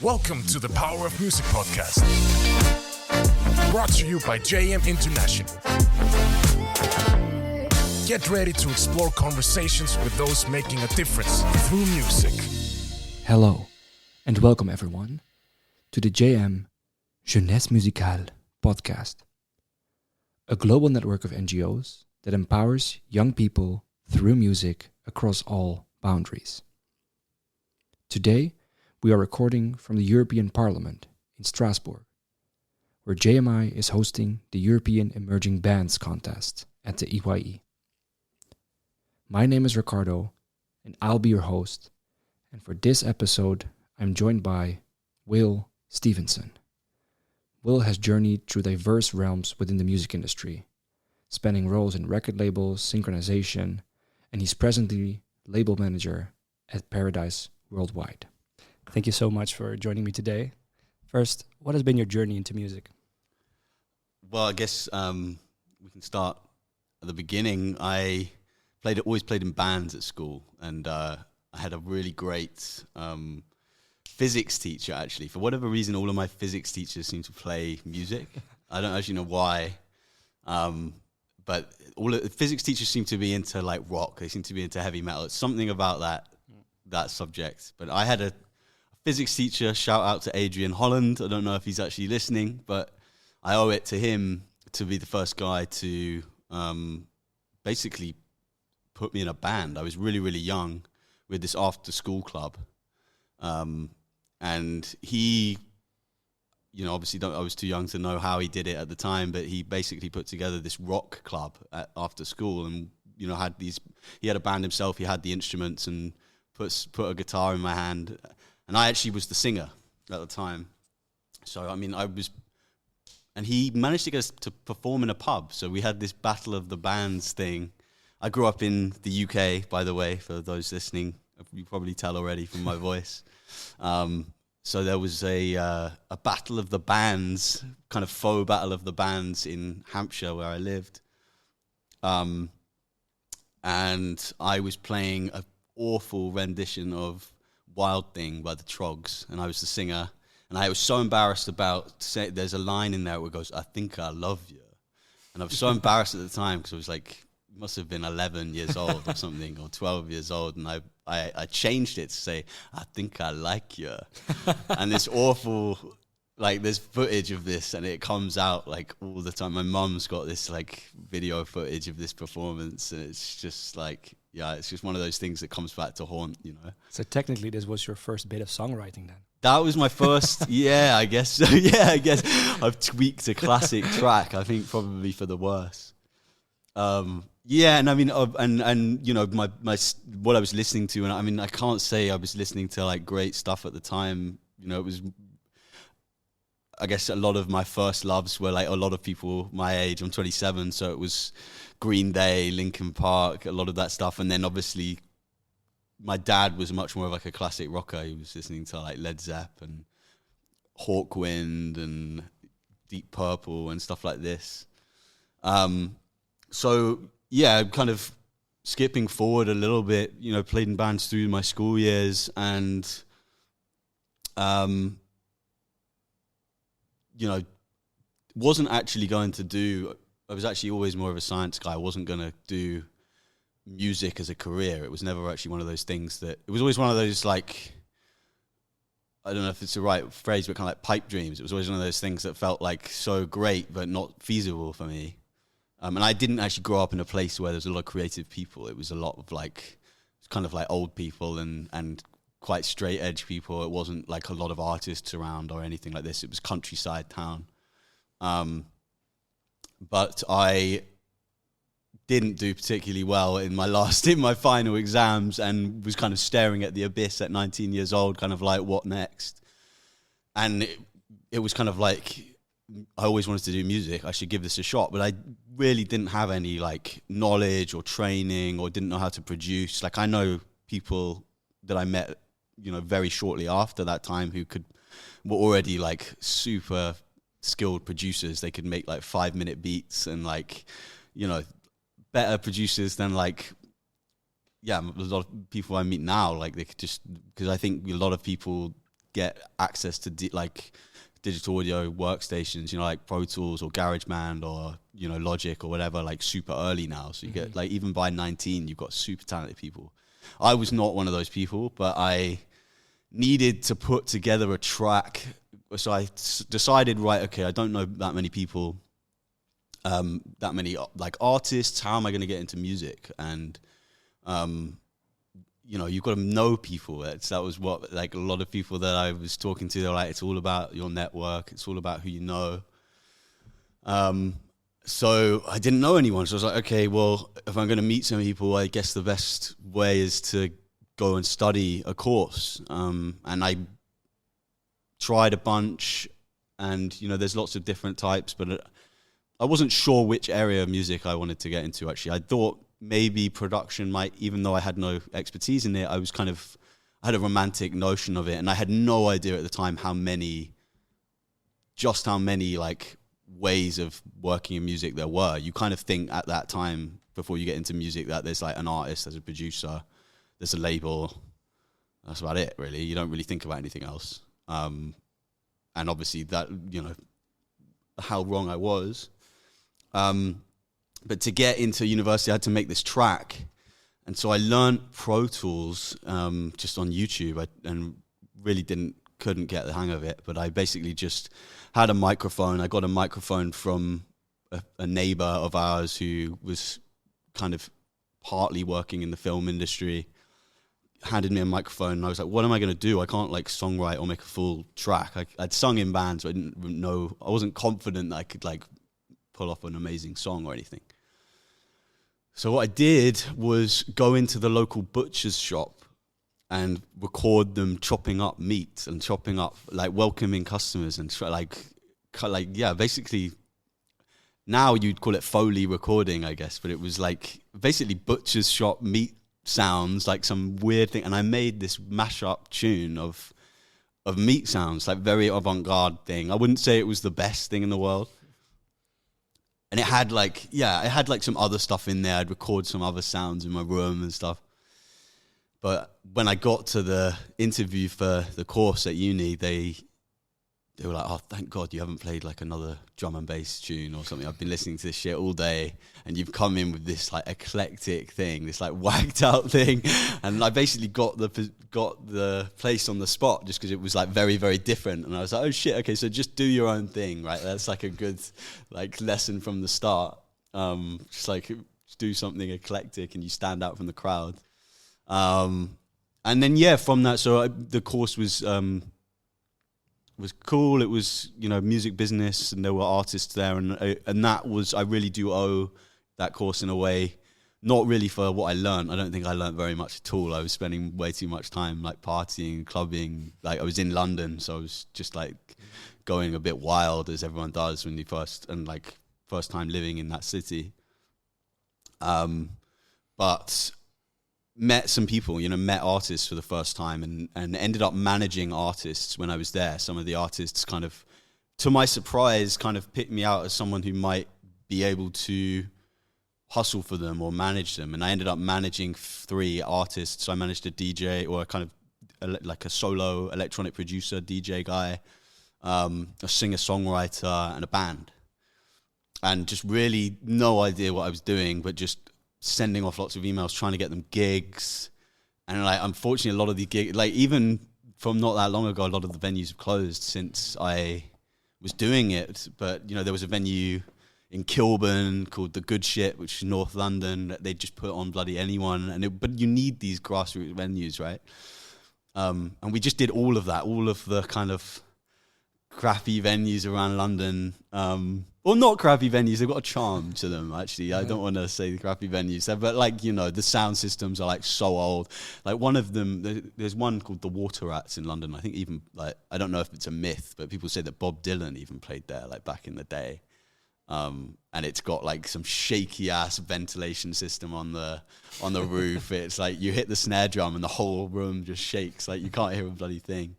Welcome to the Power of Music podcast. Brought to you by JM International. Get ready to explore conversations with those making a difference through music. Hello, and welcome everyone to the JM Jeunesse Musicale podcast, a global network of NGOs that empowers young people through music across all boundaries. Today, we are recording from the European Parliament in Strasbourg, where JMI is hosting the European Emerging Bands Contest at the EYE. My name is Ricardo, and I'll be your host, and for this episode, I'm joined by Will Stephenson. Will has journeyed through diverse realms within the music industry, spanning roles in record labels, synchronization, and he's presently label manager at Paradise Worldwide. Thank you so much for joining me today. First, what has been your journey into music? Well, I guess we can start at the beginning. I always played in bands at school, and I had a really great physics teacher, actually. For whatever reason, all of my physics teachers seem to play music. I don't actually know why, but all of the physics teachers seem to be into like rock. They seem to be into heavy metal. It's something about that subject. But I had a physics teacher, shout out to Adrian Holland. I don't know if he's actually listening, but I owe it to him to be the first guy to basically put me in a band. I was really, really young with this after-school club. And he, obviously I was too young to know how he did it at the time, but he basically put together this rock club after school and, he had a band himself, he had the instruments and put a guitar in my hand. And I actually was the singer at the time. So, and he managed to get us to perform in a pub. So we had this battle of the bands thing. I grew up in the UK, by the way, for those listening. You probably tell already from my voice. So there was a battle of the bands, kind of faux battle of the bands in Hampshire where I lived. And I was playing an awful rendition of Wild Thing by the Trogs, and I was the singer, and I was so embarrassed there's a line in there where it goes, I think I love you, and I was so embarrassed at the time because I was like, must have been 11 years old or something, or 12 years old, and I changed it to say, I think I like you, and this awful, there's footage of this, and it comes out all the time. My mum's got this video footage of this performance, and it's just it's just one of those things that comes back to haunt, So technically this was your first bit of songwriting then? That was my first, yeah, I guess so. Yeah, I guess I've tweaked a classic track, I think probably for the worse. Yeah, and my what I was listening to, and I can't say I was listening to great stuff at the time. It was, I guess a lot of my first loves were a lot of people my age. I'm 27, so it was Green Day, Linkin Park, a lot of that stuff. And then obviously my dad was much more of a classic rocker. He was listening to Led Zeppelin, Hawkwind and Deep Purple and stuff like this. So yeah, kind of skipping forward a little bit, played in bands through my school years and, wasn't actually going to do, I was actually always more of a science guy. I wasn't going to do music as a career. It was never actually one of those things it was always one of those I don't know if it's the right phrase, but kind of pipe dreams. It was always one of those things that felt so great, but not feasible for me. And I didn't actually grow up in a place where there's a lot of creative people. It was a lot of it's kind of old people and quite straight edge people. It wasn't a lot of artists around or anything like this. It was countryside town. But I didn't do particularly well in my final exams and was kind of staring at the abyss at 19 years old, kind of what next? And it was kind of I always wanted to do music. I should give this a shot, but I really didn't have any knowledge or training or didn't know how to produce. I know people that I met, very shortly after that time who were already super skilled producers. They could make 5-minute beats and better producers than a lot of people I meet now. They could just, because I think a lot of people get access to digital audio workstations, like Pro Tools or GarageBand or Logic or whatever, like super early now. So you get like even by 19, you've got super talented people. I was not one of those people, but I needed to put together a track. So I decided, right, okay, I don't know that many people, that many like artists. How am I going to get into music? And you've got to know people. That was what, like, a lot of people that I was talking to, they're like, it's all about your network. It's all about who you know. So I didn't know anyone. So I was like, okay, well, if I'm going to meet some people, I guess the best way is to go and study a course. And I tried a bunch, and, there's lots of different types, but I wasn't sure which area of music I wanted to get into, actually. I thought maybe production might, even though I had no expertise in it, I had a romantic notion of it, and I had no idea at the time how many like ways of working in music there were. You kind of think at that time, before you get into music, that there's like an artist, there's a producer, there's a label. That's about it, really. You don't really think about anything else. And obviously that, how wrong I was. But to get into university, I had to make this track. And so I learned Pro Tools just on YouTube, and really couldn't get the hang of it. But I basically just had a microphone. I got a microphone from a neighbor of ours who was kind of partly working in the film industry, handed me a microphone, and I was like, what am I going to do? I can't like songwrite or make a full track. I'd sung in bands, but I wasn't confident that I could like pull off an amazing song or anything. So what I did was go into the local butcher's shop and record them chopping up meat and chopping up, like, welcoming customers, and basically now you'd call it Foley recording, I guess, but it was like basically butcher's shop meat sounds, like some weird thing. And I made this mashup tune of meat sounds, like very avant-garde thing. I wouldn't say it was the best thing in the world. And it had like some other stuff in there. I'd record some other sounds in my room and stuff. But when I got to the interview for the course at uni, they were like, oh, thank God you haven't played like another drum and bass tune or something. I've been listening to this shit all day, and you've come in with this like eclectic thing, this like whacked out thing. And I basically got the place on the spot just because it was like very, very different. And I was like, oh shit, okay, so just do your own thing, right? That's like a good like lesson from the start. Just like do something eclectic and you stand out from the crowd. And then from that, so the course was cool. It was, music business, and there were artists there, and that was, I really do owe that course in a way, not really for what I learned. I don't think I learned very much at all. I was spending way too much time like partying, clubbing. Like I was in London, so I was just like going a bit wild, as everyone does when you first time living in that city. But met some people, met artists for the first time, and ended up managing artists when I was there. Some of the artists kind of, to my surprise, kind of picked me out as someone who might be able to hustle for them or manage them. And I ended up managing 3 artists. So I managed a DJ, or a kind of like a solo electronic producer, DJ guy, a singer-songwriter, and a band. And just really no idea what I was doing, but just sending off lots of emails, trying to get them gigs. And like, unfortunately, a lot of the gigs, like even from not that long ago, a lot of the venues have closed since I was doing it. But, there was a venue in Kilburn called The Good Shit, which is North London, that they just put on bloody anyone. But you need these grassroots venues, right? And we just did all of that, all of the kind of crappy venues around London. Well, not crappy venues. They've got a charm to them, actually. I don't want to say the crappy venues, but like, the sound systems are like so old. Like one of them, there's one called the Water Rats in London. I think even like, I don't know if it's a myth, but people say that Bob Dylan even played there like back in the day. And it's got like some shaky ass ventilation system on the roof. It's like you hit the snare drum and the whole room just shakes. Like you can't hear a bloody thing.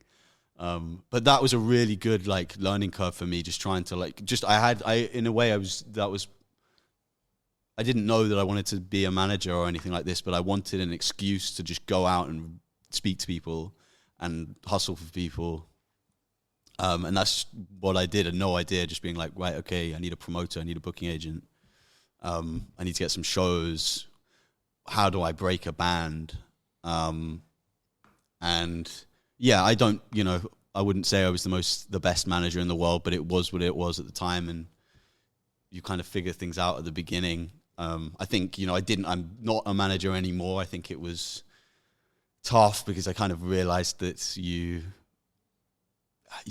But that was a really good like learning curve for me, just trying to like, I didn't know that I wanted to be a manager or anything like this, but I wanted an excuse to just go out and speak to people and hustle for people. And that's what I did. I had no idea, just being like, right, okay, I need a promoter, I need a booking agent. I need to get some shows. How do I break a band? And yeah, I don't, I wouldn't say I was the best manager in the world, but it was what it was at the time. And you kind of figure things out at the beginning. I think, I'm not a manager anymore. I think it was tough because I kind of realized that you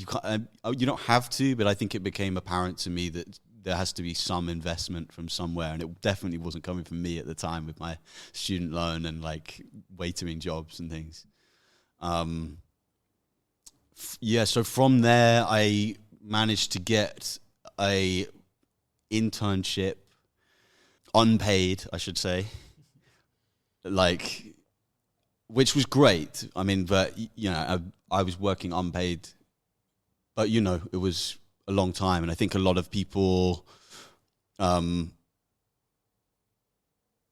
can't, you don't have to, but I think it became apparent to me that there has to be some investment from somewhere, and it definitely wasn't coming from me at the time with my student loan and like waitering jobs and things. So from there I managed to get a internship, unpaid, I should say, which was great. I mean, but I was working unpaid, but it was a long time, and I think a lot of people,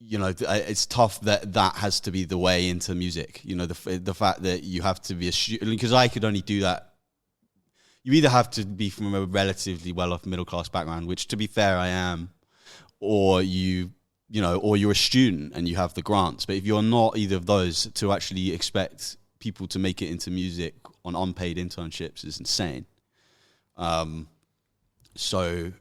it's tough that has to be the way into music. The fact that you have to be a student, because I could only do that. You either have to be from a relatively well-off middle-class background, which, to be fair, I am, or or you're a student and you have the grants. But if you're not either of those, to actually expect people to make it into music on unpaid internships is insane. So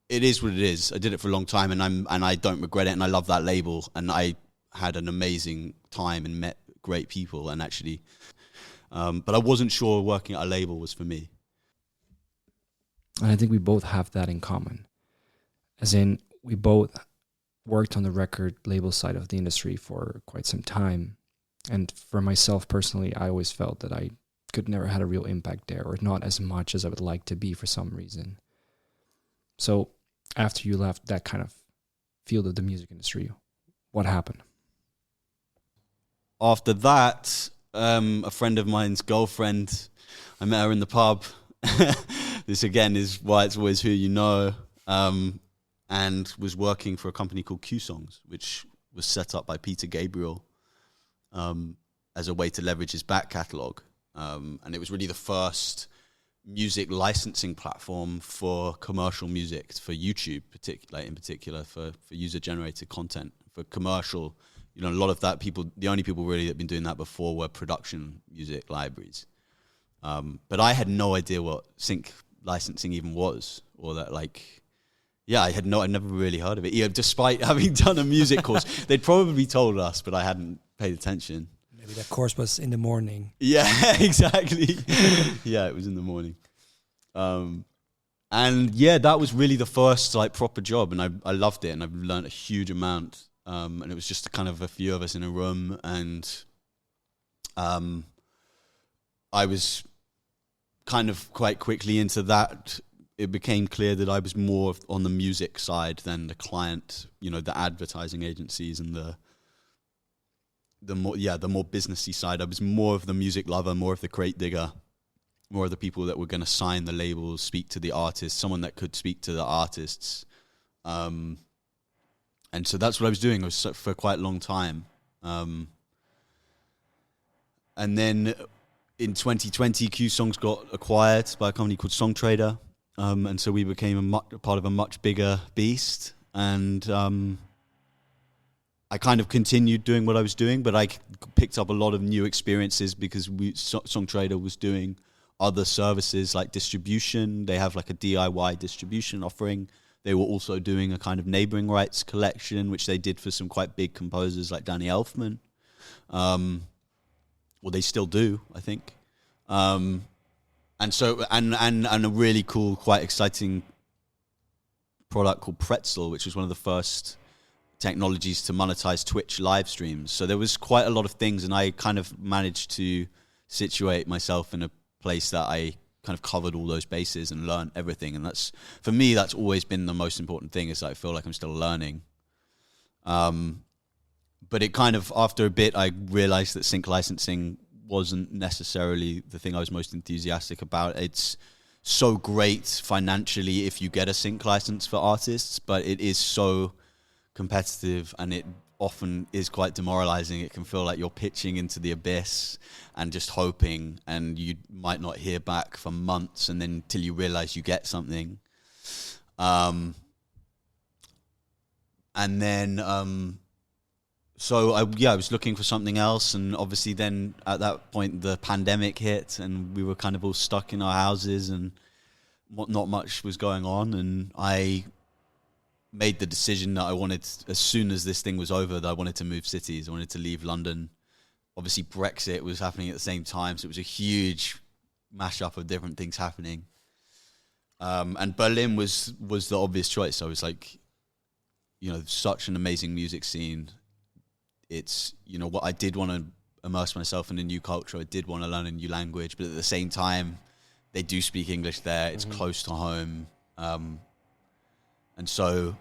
it is what it is. I did it for a long time, and I don't regret it, and I love that label, and I had an amazing time and met great people, and actually, but I wasn't sure working at a label was for me. And I think we both have that in common. As in, we both worked on the record label side of the industry for quite some time. And for myself personally, I always felt that I could never had a real impact there, or not as much as I would like to be for some reason. So after you left that kind of field of the music industry, what happened? After that, a friend of mine's girlfriend, I met her in the pub. This again is why it's always who you know, and was working for a company called Q Songs, which was set up by Peter Gabriel as a way to leverage his back catalogue. And it was really the first music licensing platform for commercial music, for YouTube, in particular for user-generated content. For commercial, a lot of that the only people really that had been doing that before were production music libraries. But I had no idea what sync licensing even was, or that I'd never really heard of it. Despite having done a music course, they'd probably told us, but I hadn't paid attention. Maybe that course was in the morning. Yeah, exactly. Yeah, it was in the morning. And yeah, that was really the first proper job, and I loved it, and I've learned a huge amount. And it was just kind of a few of us in a room, and I was kind of quite quickly into that. It became clear that I was more on the music side than the client, the advertising agencies and the more businessy side. I was more of the music lover, more of the crate digger, more of the people that were going to sign the labels, speak to the artists, someone that could speak to the artists. And so that's what I was doing for quite a long time. And then in 2020, Q Songs got acquired by a company called Song Trader. And so we became a part of a much bigger beast. And I kind of continued doing what I was doing, but I picked up a lot of new experiences because Song Trader was doing other services like distribution. They have a DIY distribution offering. They were also doing a kind of neighboring rights collection, which they did for some quite big composers like Danny Elfman. Well, they still do, I think. And so, and a really cool, quite exciting product called Pretzel, which was one of the first technologies to monetize Twitch live streams. So there was quite a lot of things, and I kind of managed to situate myself in a place that I kind of covered all those bases and learned everything. And that's, for me, that's always been the most important thing, is that I feel like I'm still learning. But it kind of, after a bit, I realized that sync licensing wasn't necessarily the thing I was most enthusiastic about. It's so great financially if you get a sync license for artists, but it is so competitive, and often is quite demoralizing. It can feel like you're pitching into the abyss and just hoping, and you might not hear back for months, and then until you realize you get something. And then, so I was looking for something else, and obviously then at that point the pandemic hit, and we were kind of all stuck in our houses, and not much was going on, and I made the decision that I wanted, as soon as this thing was over, that I wanted to move cities. I wanted to leave London. Obviously Brexit was happening at the same time, so it was a huge mashup of different things happening. And Berlin was the obvious choice. I was like, you know, such an amazing music scene. It's, you know, what I did want to immerse myself in a new culture. I did want to learn a new language, but at the same time, they do speak English there. It's close to home. And so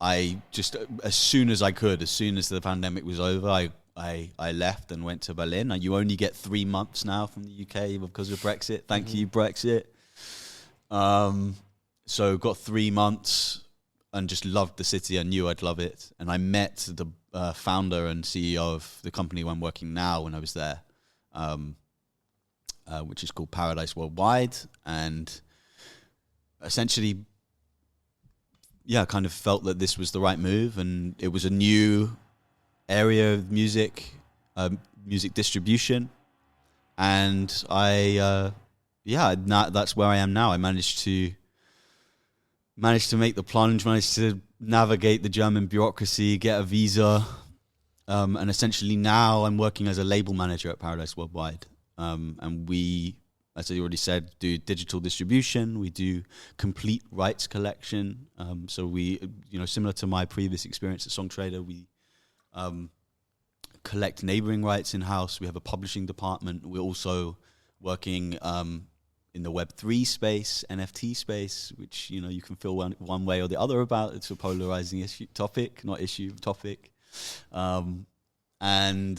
I just, as soon as the pandemic was over, I left and went to Berlin. You only get 3 months now from the UK because of Brexit. Thank you, Brexit. So got 3 months and just loved the city. I knew I'd love it. And I met the founder and CEO of the company where I'm working now when I was there, which is called Paradise Worldwide. And essentially, kind of felt that this was the right move, and it was a new area of music distribution. And that's where I am now. I managed to make the plunge, managed to navigate the German bureaucracy, get a visa, and essentially now I'm working as a label manager at Paradise Worldwide. And we, as I already said, do digital distribution. We do complete rights collection. So we, you know, similar to my previous experience at Songtrader, we collect neighboring rights in-house. We have a publishing department. We're also working in the Web3 space, NFT space, which, you know, you can feel one way or the other about. It's a polarizing topic. And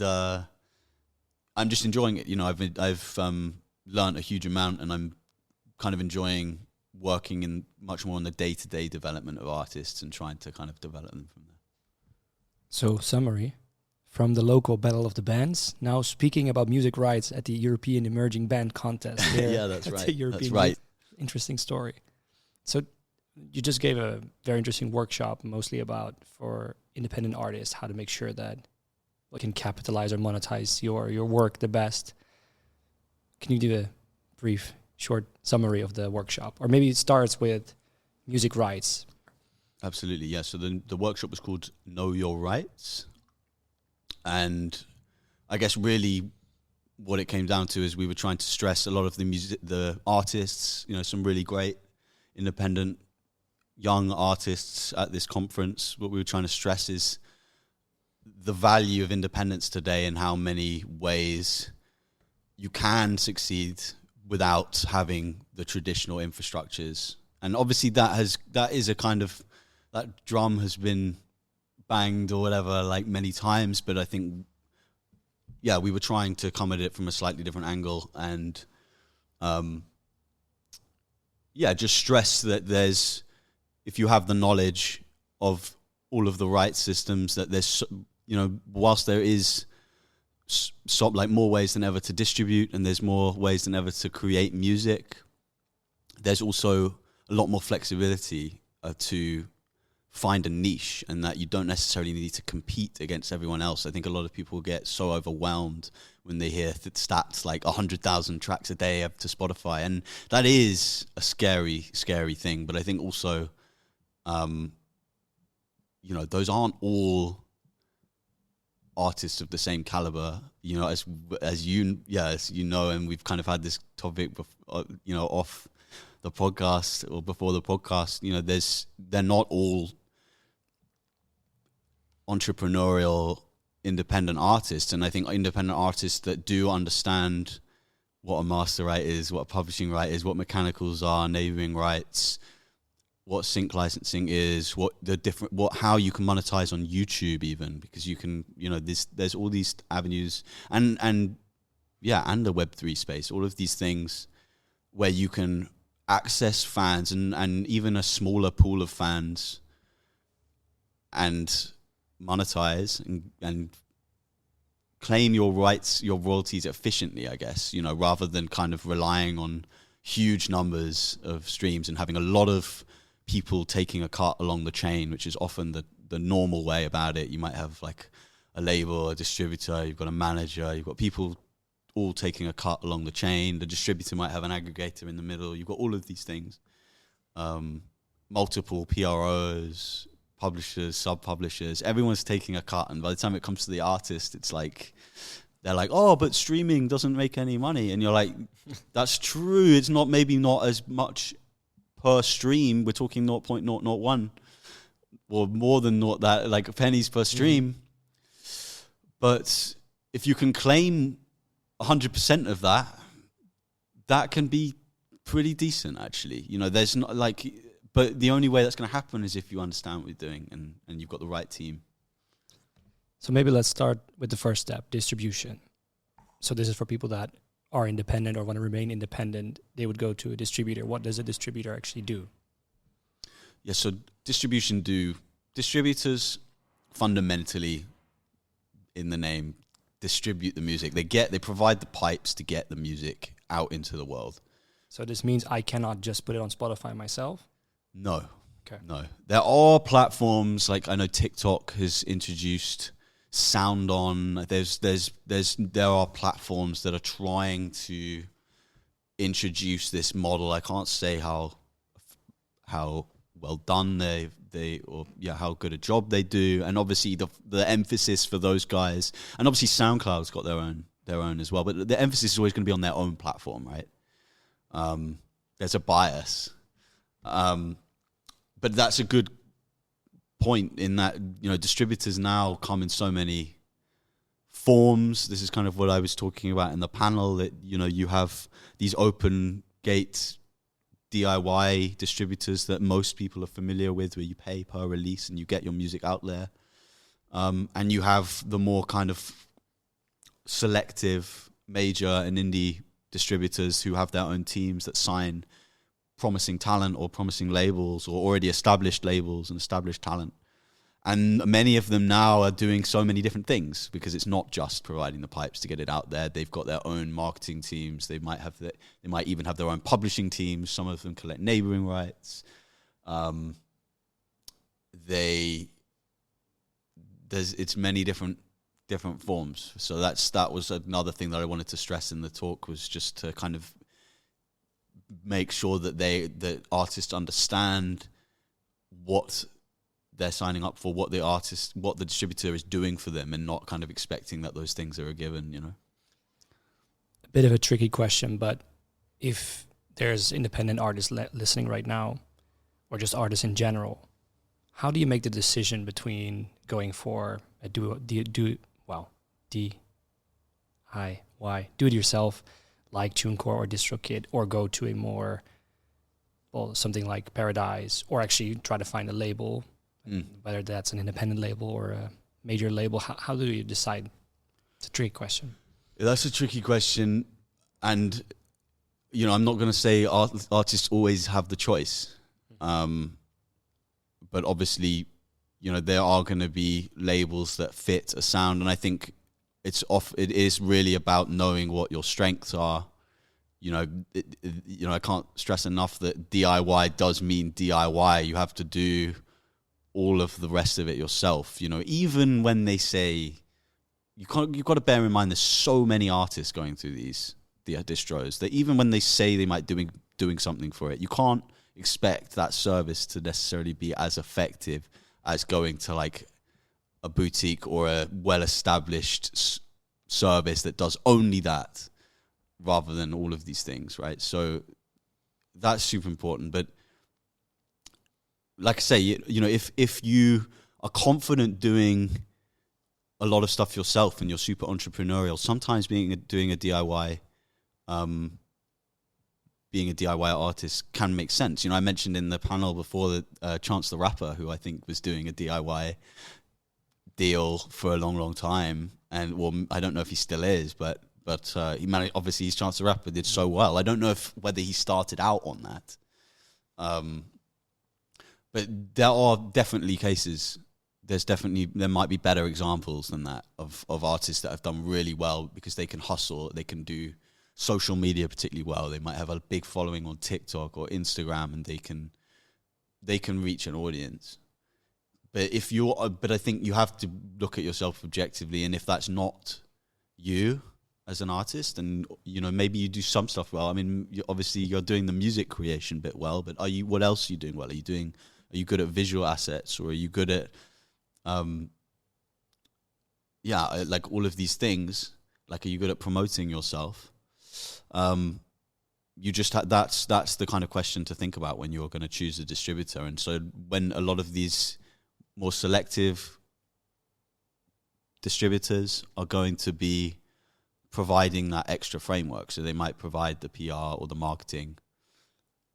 I'm just enjoying it. You know, I've learned a huge amount, and I'm kind of enjoying working in much more on the day-to-day development of artists and trying to kind of develop them from there. So, summary from the local Battle of the Bands, now speaking about music rights at the European Emerging Band Contest. Yeah, that's right. That's right. Interesting story. So you just gave a very interesting workshop, mostly about for independent artists, how to make sure that we can capitalize or monetize your work the best. Can you do a brief, short summary of the workshop? Or maybe it starts with music rights. Absolutely, yeah. So the workshop was called Know Your Rights. And I guess really what it came down to is we were trying to stress a lot of the artists, you know, some really great independent young artists at this conference. What we were trying to stress is the value of independence today and how many ways you can succeed without having the traditional infrastructures. And obviously that drum has been banged or whatever like many times, but I think we were trying to come at it from a slightly different angle, and just stress that there's, if you have the knowledge of all of the rights systems, that there's, you know, whilst there is more ways than ever to distribute, and there's more ways than ever to create music, there's also a lot more flexibility to find a niche, and that you don't necessarily need to compete against everyone else. I think a lot of people get so overwhelmed when they hear stats like 100,000 tracks a day up to Spotify, and that is a scary thing. But I think also, you know, those aren't all artists of the same caliber. You know, as you know, and we've kind of had this topic before, you know, off the podcast or before the podcast. You know, they're not all entrepreneurial independent artists, and I think independent artists that do understand what a master right is, what a publishing right is, what mechanicals are, neighboring rights, what sync licensing is, how you can monetize on YouTube even, because you can, you know, there's all these avenues, and the Web3 space, all of these things where you can access fans and even a smaller pool of fans and monetize and claim your rights, your royalties efficiently, I guess, you know, rather than kind of relying on huge numbers of streams and having a lot of people taking a cut along the chain, which is often the normal way about it. You might have like a label, a distributor, you've got a manager, you've got people all taking a cut along the chain. The distributor might have an aggregator in the middle. You've got all of these things. Multiple PROs, publishers, sub-publishers, everyone's taking a cut, and by the time it comes to the artist, it's like they're like, oh, but streaming doesn't make any money, and you're like, that's true, it's not, maybe not as much per stream, we're talking 0.001 or more than not that, like pennies per stream. But if you can claim 100% of that, that can be pretty decent, actually. You know, there's not like, but the only way that's going to happen is if you understand what you're doing and you've got the right team. So maybe let's start with the first step, distribution. So this is for people that are independent or want to remain independent. They would go to a distributor. What does a distributor actually do? Yeah, so distributors fundamentally, in the name, distribute the music. They provide the pipes to get the music out into the world. So this means I cannot just put it on Spotify myself? No. Okay. No. There are platforms, like I know TikTok has introduced sound on. There are platforms that are trying to introduce this model. I can't say how well done how good a job they do, and obviously the emphasis for those guys, and obviously SoundCloud's got their own as well, but the emphasis is always going to be on their own platform, right? There's a bias, but that's a good point in that, you know, distributors now come in so many forms. This is kind of what I was talking about in the panel, that, you know, you have these open gate DIY distributors that most people are familiar with, where you pay per release and you get your music out there. And you have the more kind of selective major and indie distributors who have their own teams that sign promising talent or promising labels or already established labels and established talent. And many of them now are doing so many different things, because it's not just providing the pipes to get it out there. They've got their own marketing teams. They might even have their own publishing teams. Some of them collect neighboring rights. It's many different forms. So that was another thing that I wanted to stress in the talk, was just to kind of make sure that the artists understand what they're signing up for, what the distributor is doing for them, and not kind of expecting that those things are a given, you know. A bit of a tricky question, but if there's independent artists listening right now, or just artists in general, how do you make the decision between going for a do-it-yourself like TuneCore or DistroKid, or go to a more, something like Paradise, or actually try to find a label, whether that's an independent label or a major label? How do you decide? It's a tricky question. That's a tricky question, and, you know, I'm not going to say artists always have the choice, but obviously, you know, there are going to be labels that fit a sound, and I think it is really about knowing what your strengths are. You know, I can't stress enough that DIY does mean DIY. You have to do all of the rest of it yourself. You know, even when they say, you've got to bear in mind there's so many artists going through the distros, that even when they say they might doing something for it, you can't expect that service to necessarily be as effective as going to like a boutique or a well-established service that does only that, rather than all of these things, right? So that's super important. But like I say, you know, if you are confident doing a lot of stuff yourself and you're super entrepreneurial, sometimes doing a DIY, being a DIY artist can make sense. You know, I mentioned in the panel before that Chance the Rapper, who I think was doing a DIY deal for a long time, and well, I don't know if he still is, but he managed. Obviously, his Chance the Rapper did so well. I don't know whether he started out on that, but there are definitely cases there might be better examples than that of artists that have done really well because they can hustle, they can do social media particularly well. They might have a big following on TikTok or Instagram, and they can reach an audience. But I think you have to look at yourself objectively, and if that's not you as an artist, and maybe you do some stuff well. I mean, obviously you're doing the music creation bit well, but what else are you doing well? Are you good at visual assets, or are you good at like all of these things? Like, are you good at promoting yourself? You just that's the kind of question to think about when you're going to choose a distributor. And so when a lot of these more selective distributors are going to be providing that extra framework, so they might provide the PR or the marketing,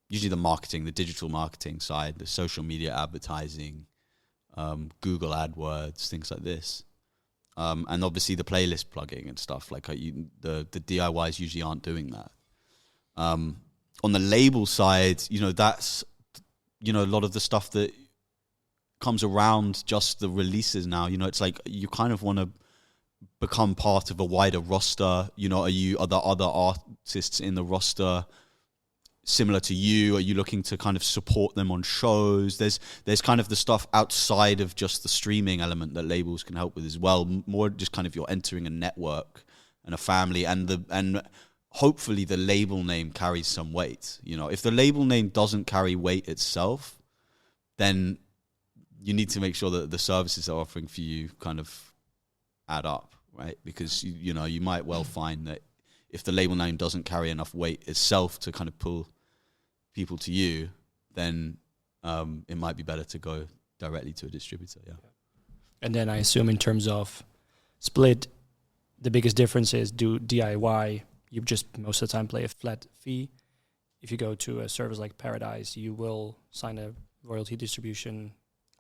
usually the digital marketing side, the social media advertising, Google AdWords, things like this. And obviously the playlist plugging and stuff, like the DIYs usually aren't doing that. On the label side, that's, a lot of the stuff that comes around just the releases now, it's like you kind of want to become part of a wider roster. Are there other artists in the roster similar to you? Are you looking to kind of support them on shows? There's kind of the stuff outside of just the streaming element that labels can help with as well. More just kind of you're entering a network and a family, and hopefully the label name carries some weight. If the label name doesn't carry weight itself, then you need to make sure that the services they're offering for you kind of add up, right? Because you might well find that if the label name doesn't carry enough weight itself to kind of pull people to you, then it might be better to go directly to a distributor. Yeah. And then I assume in terms of split, the biggest difference is do DIY. You just most of the time play a flat fee. If you go to a service like Paradise, you will sign a royalty distribution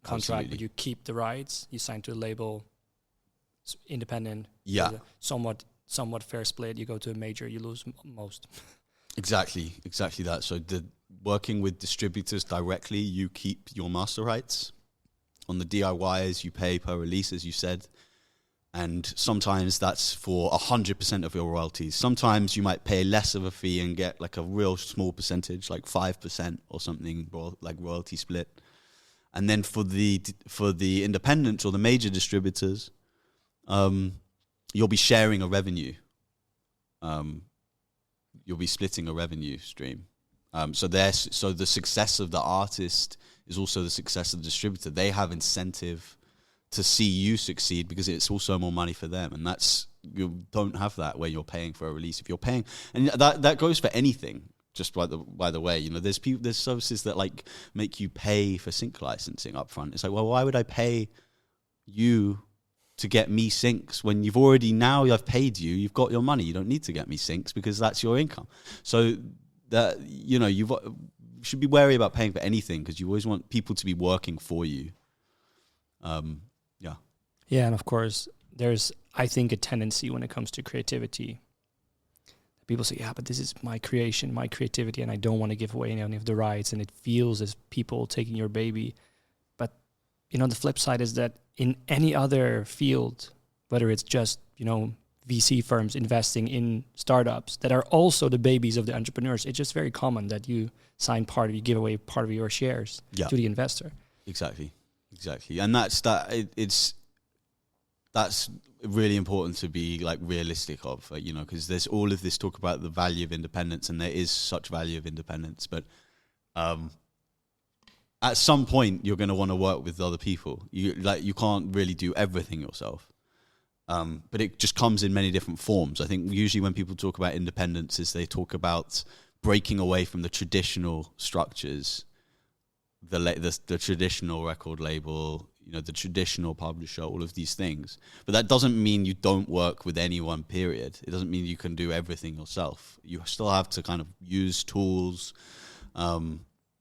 contract, Absolutely. but you keep the rights. You sign to a label, independent. Yeah. Somewhat fair split. You go to a major, you lose most. Exactly that. So working with distributors directly, you keep your master rights. On the DIYs, you pay per release, as you said. And sometimes that's for 100% of your royalties. Sometimes you might pay less of a fee and get like a real small percentage, like 5% or something, like royalty split. And then for the independents or the major distributors, you'll be sharing a revenue. You'll be splitting a revenue stream. So the success of the artist is also the success of the distributor. They have incentive to see you succeed because it's also more money for them. And you don't have that where you're paying for a release. If you're paying, and that goes for anything. Just by the way, there's services that like make you pay for sync licensing up front. It's like, well, why would I pay you to get me syncs when I've paid you, you've got your money. You don't need to get me syncs because that's your income. So that, you should be wary about paying for anything because you always want people to be working for you. Yeah, and of course, there's, I think, a tendency when it comes to creativity. People say, yeah, but this is my creation, my creativity, and I don't want to give away any of the rights, and it feels as people taking your baby. But, the flip side is that in any other field, whether it's just, VC firms investing in startups that are also the babies of the entrepreneurs, it's just very common that you give away part of your shares to the investor. Exactly. And that's really important to be like realistic of, because there's all of this talk about the value of independence, and there is such value of independence, but at some point you're going to want to work with other people. You can't really do everything yourself, but it just comes in many different forms. I think usually when people talk about independence, they talk about breaking away from the traditional structures, the traditional record label, the traditional publisher, all of these things. But that doesn't mean you don't work with anyone, period. It doesn't mean you can do everything yourself. You still have to kind of use tools.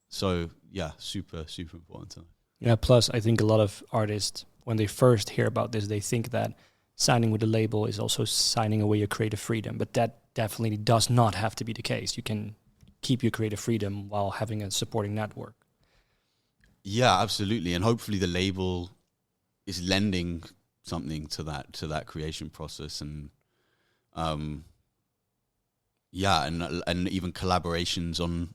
So, yeah, super, super important. Yeah, plus I think a lot of artists, when they first hear about this, they think that signing with a label is also signing away your creative freedom. But that definitely does not have to be the case. You can keep your creative freedom while having a supporting network. Yeah, absolutely. And hopefully the label is lending something to that creation process, and and even collaborations on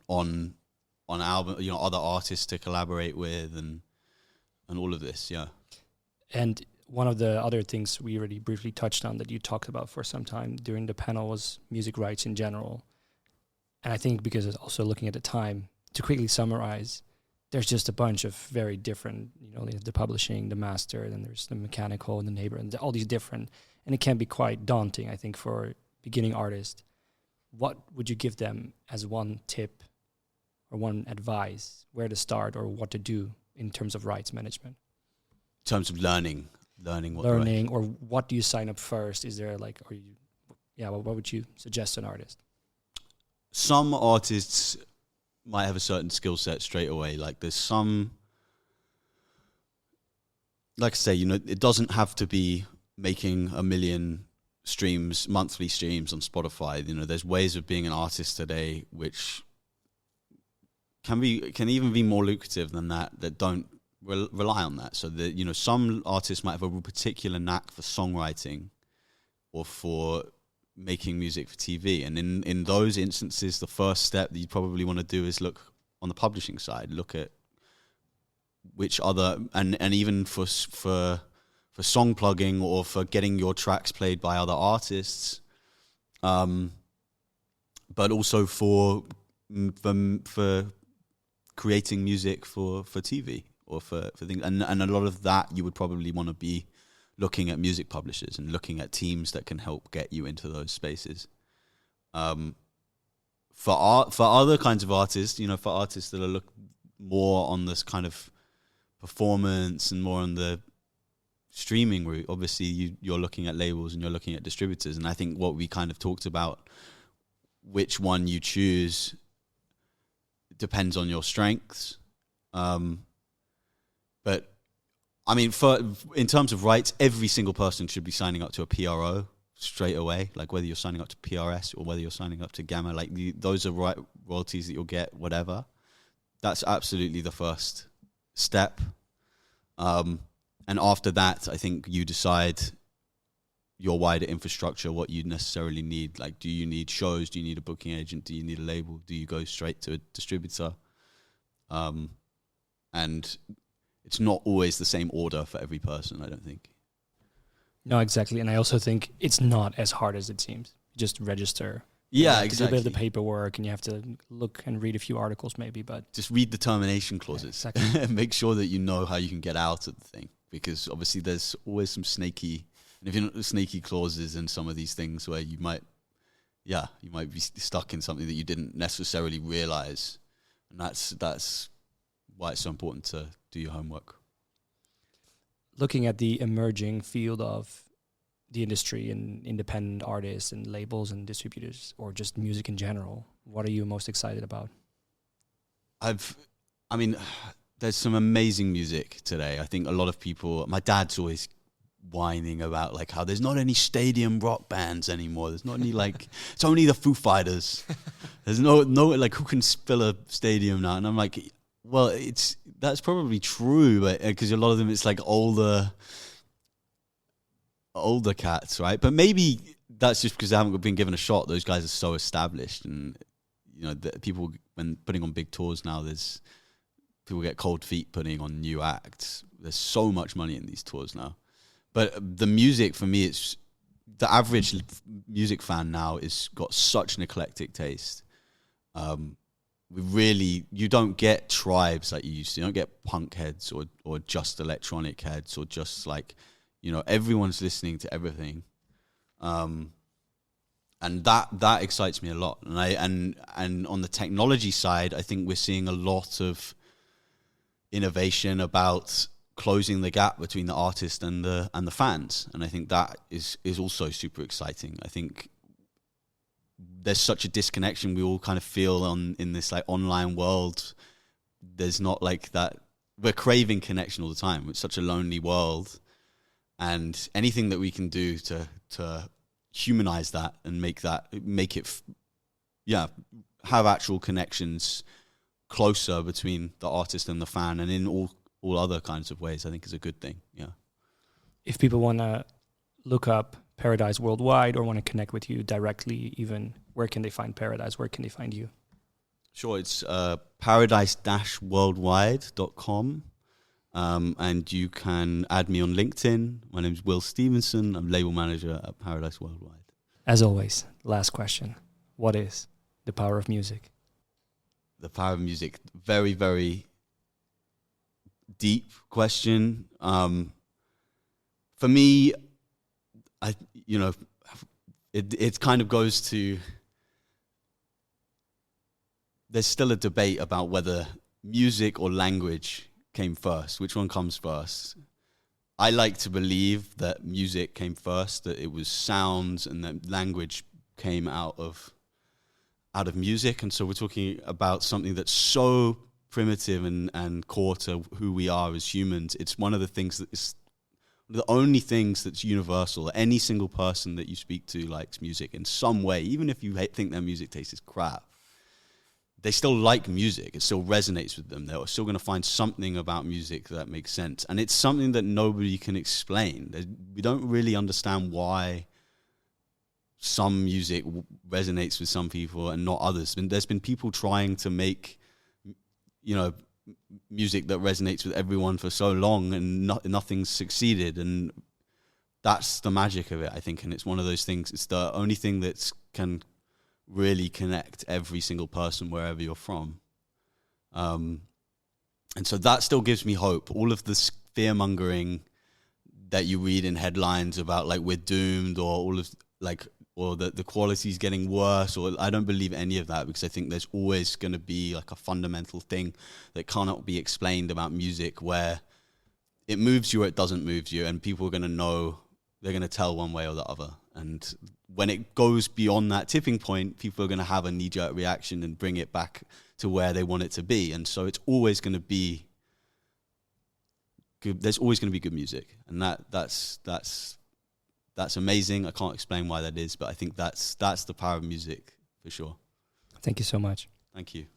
album, other artists to collaborate with, and all of this. And one of the other things we already briefly touched on that you talked about for some time during the panel was music rights in general. And I think because it's also looking at the time, to quickly summarize, there's just a bunch of very different, there's the publishing, the master, and then there's the mechanical and the neighbor, and all these different, and it can be quite daunting, I think, for beginning artists. What would you give them as one tip or one advice, where to start or what to do in terms of rights management? In terms of learning or what do you sign up first? Is there what would you suggest to an artist? Some artists might have a certain skill set straight away. Like there's some, like I say, it doesn't have to be making 1 million monthly streams on Spotify. There's ways of being an artist today which can even be more lucrative than that don't rely on that. So that, some artists might have a particular knack for songwriting or for making music for TV. And in those instances, the first step that you probably want to do is look on the publishing side, look at which other, and even for song plugging or for getting your tracks played by other artists, but also for creating music for TV or for things. And a lot of that you would probably want to be looking at music publishers and looking at teams that can help get you into those spaces. For other kinds of artists, for artists that are look more on this kind of performance and more on the streaming route, obviously you're looking at labels and you're looking at distributors. And I think what we kind of talked about, which one you choose depends on your strengths. But I mean, in terms of rights, every single person should be signing up to a PRO straight away. Like whether you're signing up to PRS or whether you're signing up to Gamma, like those are royalties that you'll get, whatever. That's absolutely the first step. And after that, I think you decide your wider infrastructure, what you necessarily need. Like, do you need shows? Do you need a booking agent? Do you need a label? Do you go straight to a distributor? And it's not always the same order for every person, I don't think. No, exactly. And I also think it's not as hard as it seems. Just register. Yeah, exactly. Do a bit of the paperwork, and you have to look and read a few articles maybe, but... Just read the termination clauses. Yeah, exactly. Make sure that you know how you can get out of the thing. Because obviously there's always some snaky clauses in some of these things where you might be stuck in something that you didn't necessarily realize. And that's why it's so important to do your homework. Looking at the emerging field of the industry and independent artists and labels and distributors, or just music in general, what are you most excited about? There's some amazing music today. I think a lot of people, my dad's always whining about like how there's not any stadium rock bands anymore. There's not any it's only the Foo Fighters. There's no like who can fill a stadium now? And I'm like, well, that's probably true, but because a lot of them it's like older cats, right? But maybe that's just because they haven't been given a shot. Those guys are so established, and the people when putting on big tours now, people get cold feet putting on new acts. There's so much money in these tours now. But the music, for me, it's the average music fan now is got such an eclectic taste. You don't get tribes like you used to. You don't get punk heads or just electronic heads or just everyone's listening to everything. And that excites me a lot. And on the technology side, I think we're seeing a lot of innovation about closing the gap between the artist and the fans, and I think that is also super exciting. I think there's such a disconnection we all kind of feel in this like online world. There's not like that. We're craving connection all the time. It's such a lonely world, and anything that we can do to humanize that and make it have actual connections closer between the artist and the fan, and in all other kinds of ways, I think is a good thing. Yeah. if people want to look up Paradise Worldwide or want to connect with you directly, even, where can they find Paradise? Where can they find you? Sure, it's paradise-worldwide.com. And you can add me on LinkedIn. My name is Will Stephenson. I'm label manager at Paradise Worldwide. As always, last question. What is the power of music? The power of music. Very, very deep question. For me, it kind of goes to, there's still a debate about whether music or language came first. Which one comes first? I like to believe that music came first, that it was sounds, and that language came out of music. And so we're talking about something that's so primitive and core to who we are as humans. It's one of the things that is the only things that's universal. Any single person that you speak to likes music in some way, even if you think their music taste is crap. They still like music. It still resonates with them. They're still going to find something about music that makes sense. And it's something that nobody can explain. We don't really understand why some music resonates with some people and not others. And there's been people trying to make, music that resonates with everyone for so long, and nothing's succeeded. And that's the magic of it, I think. And it's one of those things. It's the only thing that can really connect every single person wherever you're from. And so that still gives me hope. All of this fear-mongering that you read in headlines about, like, we're doomed, or all of, like, or the quality's getting worse, or I don't believe any of that, because I think there's always going to be like a fundamental thing that cannot be explained about music, where it moves you or it doesn't move you, and people are going to know, they're going to tell one way or the other. And when it goes beyond that tipping point, people are going to have a knee-jerk reaction and bring it back to where they want it to be. And so it's always going to be good. There's always going to be good music, and that's amazing. I can't explain why that is, but I think that's the power of music for sure. Thank you so much. Thank you.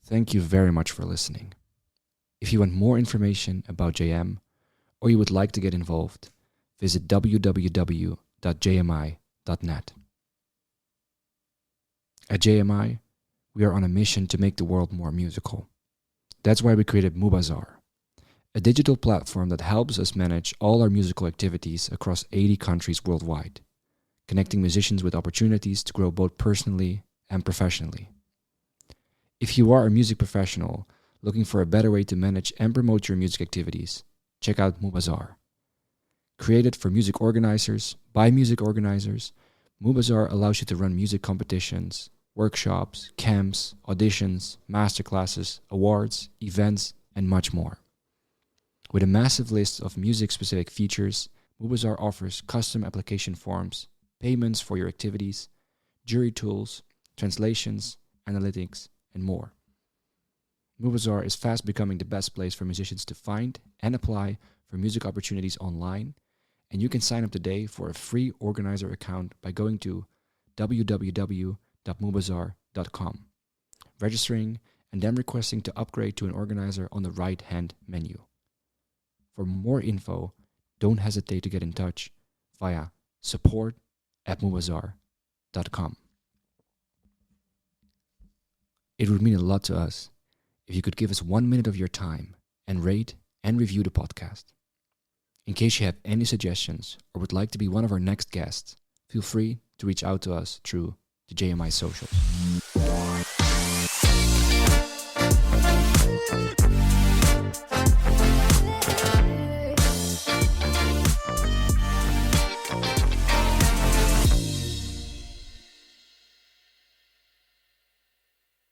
Thank you very much for listening. If you want more information about JM, or you would like to get involved, visit www.jmi.net. At JMI, we are on a mission to make the world more musical. That's why we created Mubazar, a digital platform that helps us manage all our musical activities across 80 countries worldwide, connecting musicians with opportunities to grow both personally and professionally. If you are a music professional looking for a better way to manage and promote your music activities, check out Mubazar. Created for music organizers, by music organizers, Mubazar allows you to run music competitions, workshops, camps, auditions, masterclasses, awards, events, and much more. With a massive list of music-specific features, Mubazar offers custom application forms, payments for your activities, jury tools, translations, analytics, and more. Mubazar is fast becoming the best place for musicians to find and apply for music opportunities online, and you can sign up today for a free organizer account by going to www.mubazar.com, registering, and then requesting to upgrade to an organizer on the right-hand menu. For more info, don't hesitate to get in touch via support@mubazar.com. It would mean a lot to us if you could give us 1 minute of your time and rate and review the podcast. In case you have any suggestions or would like to be one of our next guests, feel free to reach out to us through the JMI socials.